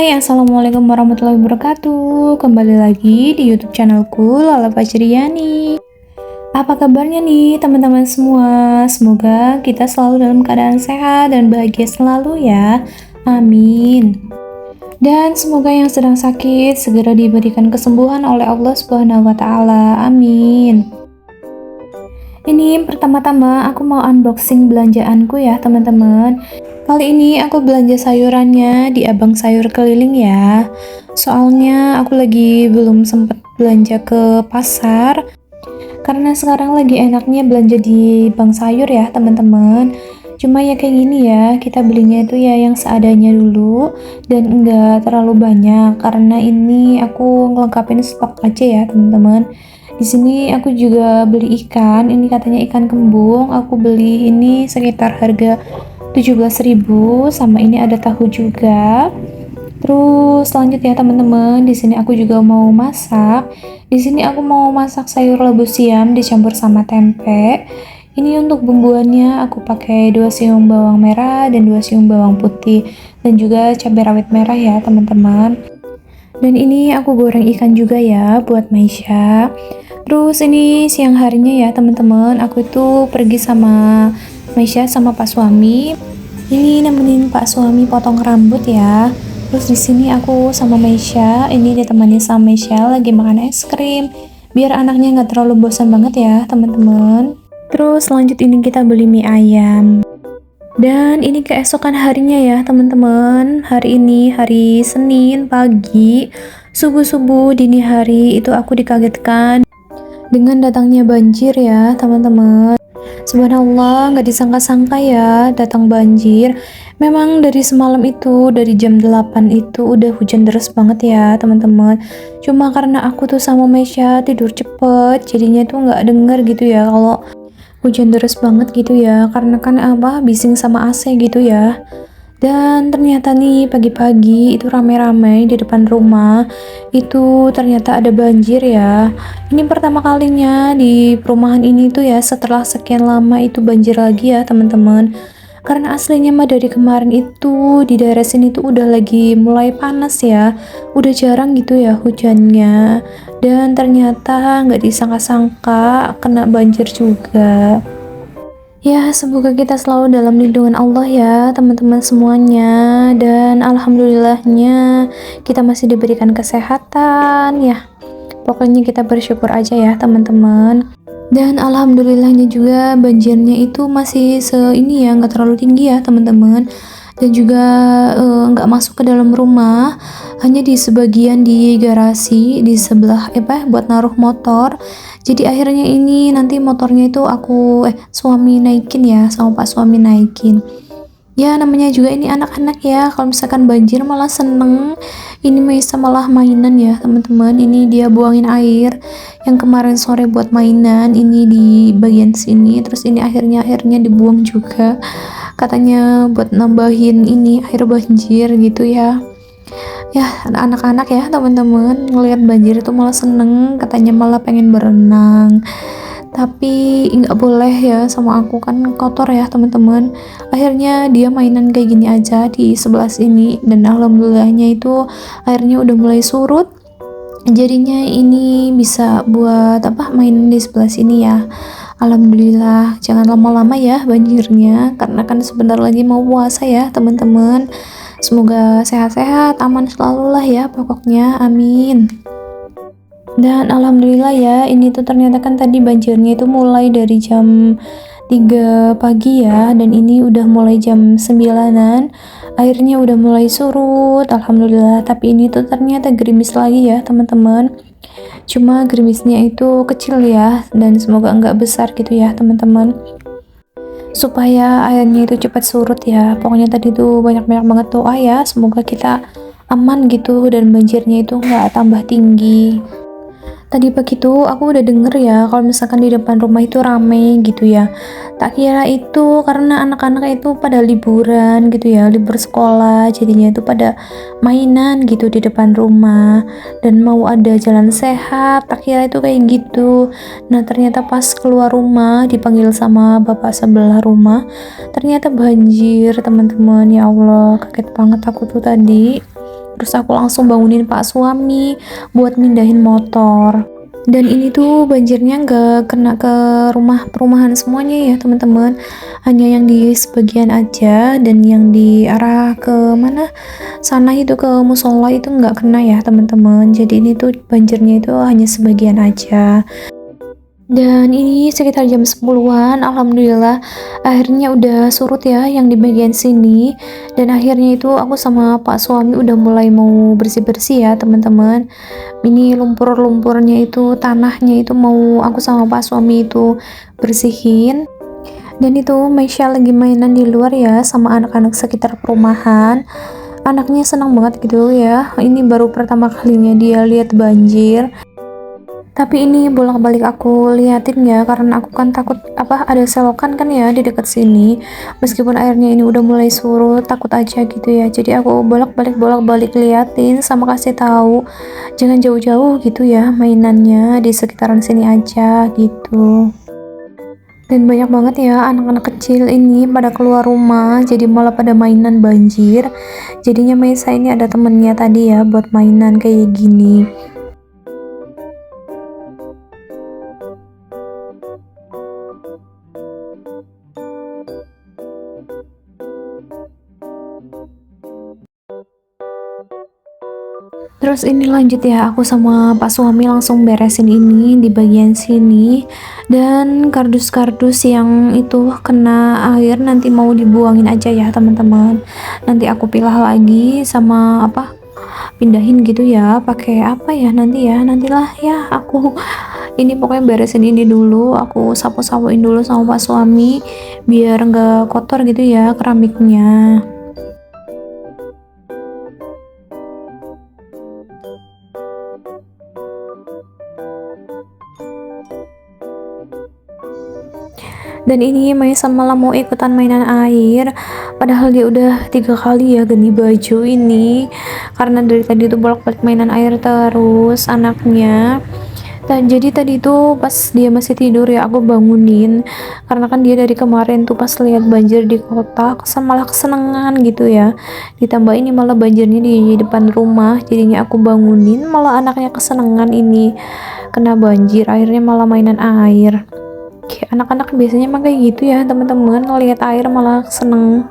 Hai, Assalamualaikum warahmatullahi wabarakatuh. Kembali lagi di YouTube channelku Lala Fajriani. Apa kabarnya nih teman-teman semua? Semoga kita selalu dalam keadaan sehat dan bahagia selalu ya. Amin. Dan semoga yang sedang sakit segera diberikan kesembuhan oleh Allah Subhanahu wa taala. Amin. Ini pertama-tama aku mau unboxing belanjaanku ya teman-teman. Kali ini aku belanja sayurannya di Abang Sayur Keliling ya. Soalnya aku lagi belum sempat belanja ke pasar. Karena sekarang lagi enaknya belanja di Bang Sayur ya teman-teman. Cuma ya kayak gini ya, kita belinya itu ya yang seadanya dulu dan enggak terlalu banyak karena ini aku ngelengkapin stok aja ya teman-teman. Di sini aku juga beli ikan, ini katanya ikan kembung. Aku beli ini sekitar harga 17.000 sama ini ada tahu juga. Terus selanjutnya teman-teman, di sini aku juga mau masak. Di sini aku mau masak sayur labu siam dicampur sama tempe. Ini untuk bumbuannya aku pakai 2 siung bawang merah dan 2 siung bawang putih dan juga cabai rawit merah ya teman-teman. Dan ini aku goreng ikan juga ya buat Maisha. Terus ini siang harinya ya teman-teman, aku itu pergi sama Maisha sama Pak Suami. Ini nemenin Pak Suami potong rambut ya. Terus di sini aku sama Maisha, ini ditemani sama Maisha lagi makan es krim. Biar anaknya nggak terlalu bosan banget ya teman-teman. Terus lanjut ini kita beli mie ayam. Dan ini keesokan harinya ya teman-teman. Hari ini hari Senin pagi, subuh-subuh dini hari itu aku dikagetkan dengan datangnya banjir ya teman-teman. Subhanallah, nggak disangka-sangka ya datang banjir. Memang dari semalam itu, dari jam 8 itu udah hujan deras banget ya teman-teman. Cuma karena aku tuh sama Maisha tidur cepet, jadinya tuh nggak denger gitu ya kalau hujan deras banget gitu ya. Karena kan bising sama AC gitu ya. Dan ternyata nih pagi-pagi itu rame-rame di depan rumah itu ternyata ada banjir ya. Ini pertama kalinya di perumahan ini tuh ya setelah sekian lama itu banjir lagi ya teman-teman. Karena aslinya mah dari kemarin itu di daerah sini tuh udah lagi mulai panas ya. Udah jarang gitu ya hujannya. Dan ternyata nggak disangka-sangka kena banjir juga. Ya, semoga kita selalu dalam lindungan Allah ya, teman-teman semuanya. Dan alhamdulillahnya kita masih diberikan kesehatan ya. Pokoknya kita bersyukur aja ya, teman-teman. Dan alhamdulillahnya juga banjirnya itu masih ini ya, nggak terlalu tinggi ya, teman-teman. Dan juga nggak masuk ke dalam rumah, hanya di sebagian di garasi di sebelah buat naruh motor. Jadi akhirnya ini nanti motornya itu aku suami naikin ya, sama Pak Suami naikin. Ya namanya juga ini anak-anak ya, kalau misalkan banjir malah seneng. Ini Maisa malah mainan ya teman-teman. Ini dia buangin air yang kemarin sore buat mainan, ini di bagian sini. Terus ini akhirnya dibuang juga, katanya buat nambahin ini air banjir gitu ya. Ya anak-anak ya teman-teman ngelihat banjir itu malah seneng, katanya malah pengen berenang. Tapi nggak boleh ya, sama aku kan kotor ya teman-teman. Akhirnya dia mainan kayak gini aja di sebelah sini dan alhamdulillahnya itu airnya udah mulai surut. Jadinya ini bisa buat main di sebelah sini ya. Alhamdulillah, jangan lama-lama ya banjirnya karena kan sebentar lagi mau puasa ya teman-teman. Semoga sehat-sehat, aman selalu lah ya pokoknya, amin. Dan alhamdulillah ya, ini tuh ternyata kan tadi banjirnya itu mulai dari jam 3 pagi ya, dan ini udah mulai jam 9-an, airnya udah mulai surut, alhamdulillah. Tapi ini tuh ternyata gerimis lagi ya teman-teman. Cuma gerimisnya itu kecil ya, dan semoga enggak besar gitu ya teman-teman, supaya airnya itu cepat surut ya. Pokoknya tadi tuh banyak-banyak banget doa ya, semoga kita aman gitu dan banjirnya itu nggak tambah tinggi. Tadi pagi tuh aku udah denger ya kalau misalkan di depan rumah itu rame gitu ya. Tak kira itu karena anak-anak itu pada liburan gitu ya, libur sekolah, jadinya itu pada mainan gitu di depan rumah dan mau ada jalan sehat. Tak kira itu kayak gitu. Nah ternyata pas keluar rumah dipanggil sama bapak sebelah rumah, ternyata banjir teman-teman. Ya Allah, kaget banget aku tuh tadi. Terus aku langsung bangunin Pak suami buat mindahin motor. Dan ini tuh banjirnya nggak kena ke rumah perumahan semuanya ya teman-teman, hanya yang di sebagian aja, dan yang di arah ke mana sana itu ke musola itu nggak kena ya teman-teman. Jadi ini tuh banjirnya itu hanya sebagian aja. Dan ini sekitar jam 10-an, alhamdulillah akhirnya udah surut ya yang di bagian sini. Dan akhirnya itu aku sama Pak suami udah mulai mau bersih-bersih ya teman-teman. Ini lumpur-lumpurnya itu, tanahnya itu mau aku sama Pak suami itu bersihin. Dan itu Maisha lagi mainan di luar ya sama anak-anak sekitar perumahan. Anaknya senang banget gitu ya, ini baru pertama kalinya dia lihat banjir. Tapi ini bolak-balik aku liatin ya, karena aku kan takut ada selokan kan ya di dekat sini. Meskipun airnya ini udah mulai surut, takut aja gitu ya. Jadi aku bolak-balik liatin sama kasih tahu jangan jauh-jauh gitu ya mainannya, di sekitaran sini aja gitu. Dan banyak banget ya anak-anak kecil ini pada keluar rumah, jadi malah pada mainan banjir. Jadinya Maisa ini ada temennya tadi ya buat mainan kayak gini. Terus ini lanjut ya, aku sama Pak suami langsung beresin ini di bagian sini, dan kardus-kardus yang itu kena air nanti mau dibuangin aja ya teman-teman. Nanti aku pilah lagi sama pindahin gitu ya, pakai apa ya nanti ya, nantilah ya aku ini pokoknya beresin ini dulu, aku sapu-sapuin dulu sama Pak suami biar nggak kotor gitu ya keramiknya. Dan ini Maisa malah mau ikutan mainan air, padahal dia udah 3 kali ya ganti baju ini, karena dari tadi tuh bolak-balik mainan air terus anaknya. Dan jadi tadi tuh pas dia masih tidur ya aku bangunin, karena kan dia dari kemarin tuh pas lihat banjir di kota malah kesenangan gitu ya, ditambah ini malah banjirnya di depan rumah, jadinya aku bangunin malah anaknya kesenangan ini kena banjir, akhirnya malah mainan air. Kayak anak-anak biasanya emang kayak gitu ya teman-teman, lihat air malah seneng.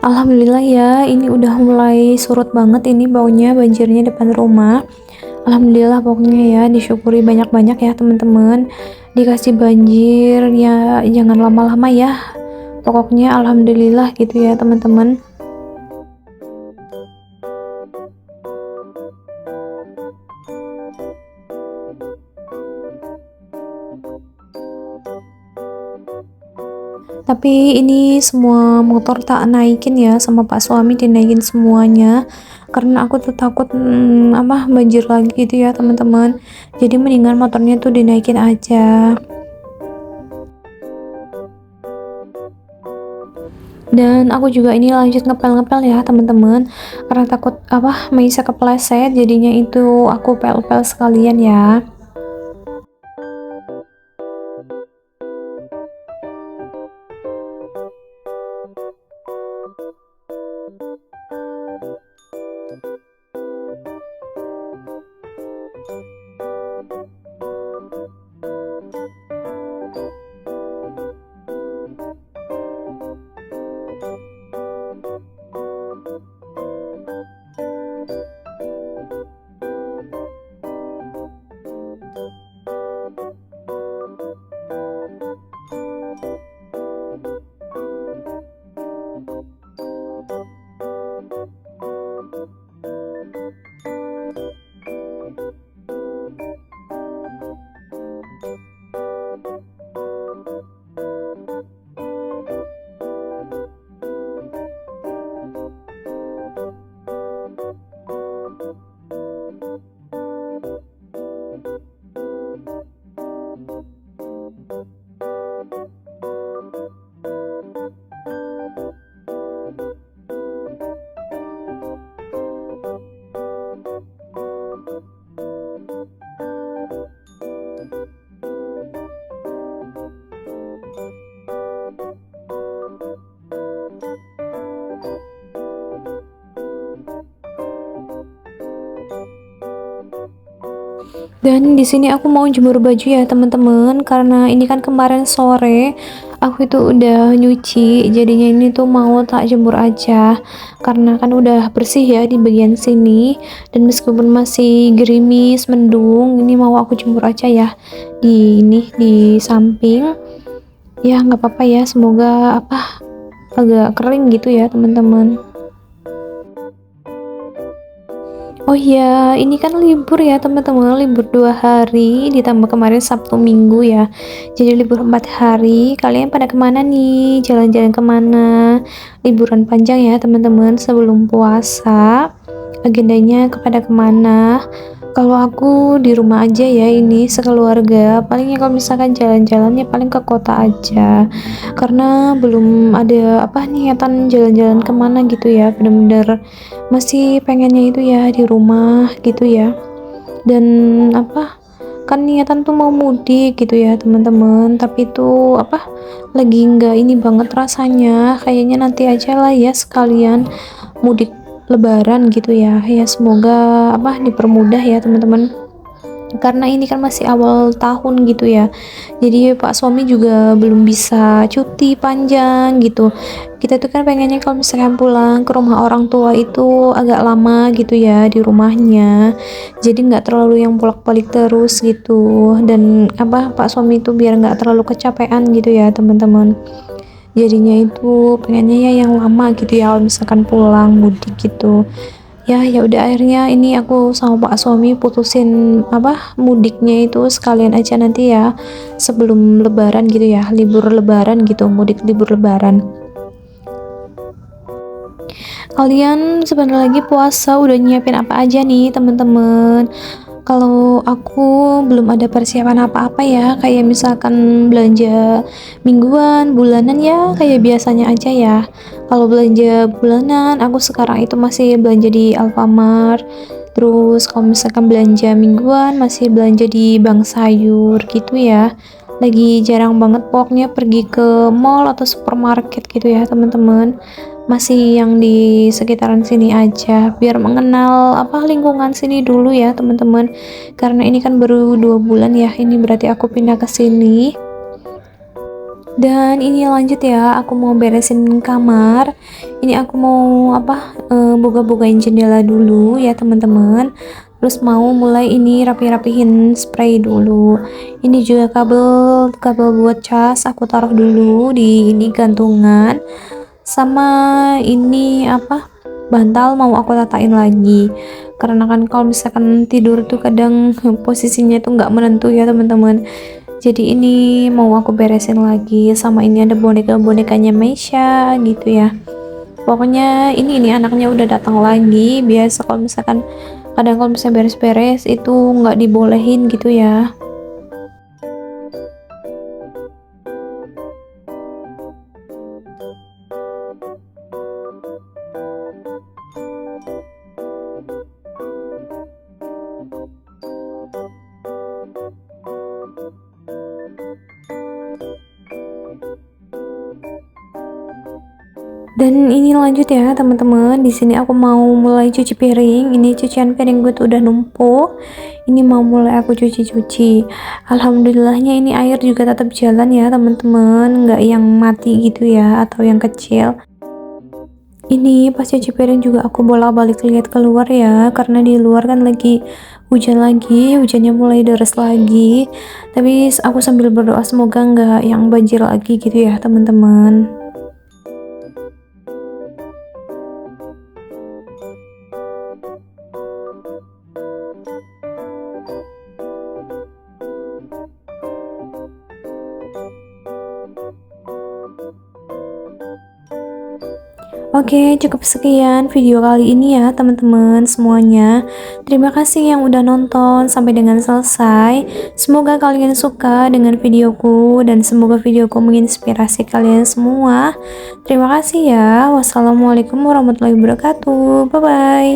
Alhamdulillah ya, ini udah mulai surut banget ini baunya banjirnya depan rumah. Alhamdulillah pokoknya ya, disyukuri banyak-banyak ya teman-teman. Dikasih banjir ya, jangan lama-lama ya. Pokoknya alhamdulillah gitu ya teman-teman. Tapi ini semua motor tak naikin ya, sama Pak suami dinaikin semuanya, karena aku tuh takut banjir lagi gitu ya teman-teman. Jadi mendingan motornya tuh dinaikin aja. Dan aku juga ini lanjut ngepel-ngepel ya teman-teman, karena takut Maisa kepleset, jadinya itu aku pel-pel sekalian ya. Dan di sini aku mau jemur baju ya teman-teman, karena ini kan kemarin sore aku itu udah nyuci, jadinya ini tuh mau tak jemur aja karena kan udah bersih ya di bagian sini, dan meskipun masih gerimis mendung, ini mau aku jemur aja ya di ini di samping. Ya nggak apa-apa ya, semoga agak kering gitu ya teman-teman. Oh iya, ini kan libur ya teman-teman, libur 2 hari ditambah kemarin Sabtu Minggu ya. Jadi libur 4 hari. Kalian pada kemana nih? Jalan-jalan kemana? Liburan panjang ya teman-teman sebelum puasa. Agendanya kepada kemana? Kalau aku di rumah aja ya, ini sekeluarga. Palingnya kalau misalkan jalan-jalan ya paling ke kota aja. Karena belum ada niatan jalan-jalan kemana gitu ya. Bener-bener masih pengennya itu ya di rumah gitu ya. Dan kan niatan tuh mau mudik gitu ya teman-teman, tapi itu lagi nggak ini banget rasanya. Kayaknya nanti aja lah ya sekalian mudik lebaran gitu ya. Ya semoga dipermudah ya teman-teman, karena ini kan masih awal tahun gitu ya, jadi pak suami juga belum bisa cuti panjang gitu. Kita tuh kan pengennya kalau misalkan pulang ke rumah orang tua itu agak lama gitu ya di rumahnya, jadi nggak terlalu yang bolak-balik terus gitu. Dan pak suami itu biar nggak terlalu kecapean gitu ya teman-teman, jadinya itu pengennya ya yang lama gitu ya kalau misalkan pulang mudik gitu. Ya udah, akhirnya ini aku sama pak suami putusin mudiknya itu sekalian aja nanti ya sebelum lebaran gitu ya, libur lebaran gitu, mudik libur lebaran. Kalian sebentar lagi puasa, udah nyiapin apa aja nih teman-teman? Kalau aku belum ada persiapan apa-apa ya, kayak misalkan belanja mingguan, bulanan ya kayak biasanya aja ya. Kalau belanja bulanan, aku sekarang itu masih belanja di Alfamart. Terus kalau misalkan belanja mingguan, masih belanja di Bank Sayur gitu ya. Lagi jarang banget pokoknya pergi ke mall atau supermarket gitu ya teman-teman, masih yang di sekitaran sini aja biar mengenal lingkungan sini dulu ya teman-teman, karena ini kan baru 2 bulan ya, ini berarti aku pindah ke sini. Dan ini lanjut ya, aku mau beresin kamar. Ini aku mau buka-bukain jendela dulu ya teman-teman, terus mau mulai ini rapi-rapihin spray dulu. Ini juga kabel kabel buat cas aku taruh dulu di ini gantungan, sama ini bantal mau aku tatain lagi, karena kan kalau misalkan tidur tuh kadang posisinya tuh nggak menentu ya teman-teman. Jadi ini mau aku beresin lagi, sama ini ada bonekanya Meisha gitu ya. Pokoknya ini anaknya udah datang lagi. Biasa kalau misalkan kadang kalau misalnya beres-beres itu nggak dibolehin gitu ya. Dan ini lanjut ya teman-teman, di sini aku mau mulai cuci piring. Ini cucian piring gue tuh udah numpuk, ini mau mulai aku cuci-cuci. Alhamdulillahnya ini air juga tetap jalan ya teman-teman, nggak yang mati gitu ya atau yang kecil. Ini pas cuci piring juga aku bolak-balik lihat keluar ya, karena di luar kan lagi hujan lagi, hujannya mulai deras lagi. Tapi aku sambil berdoa semoga nggak yang banjir lagi gitu ya teman-teman. Oke, cukup sekian video kali ini ya teman-teman semuanya. Terima kasih yang udah nonton sampai dengan selesai. Semoga kalian suka dengan videoku dan semoga videoku menginspirasi kalian semua. Terima kasih ya. Wassalamualaikum warahmatullahi wabarakatuh. Bye bye.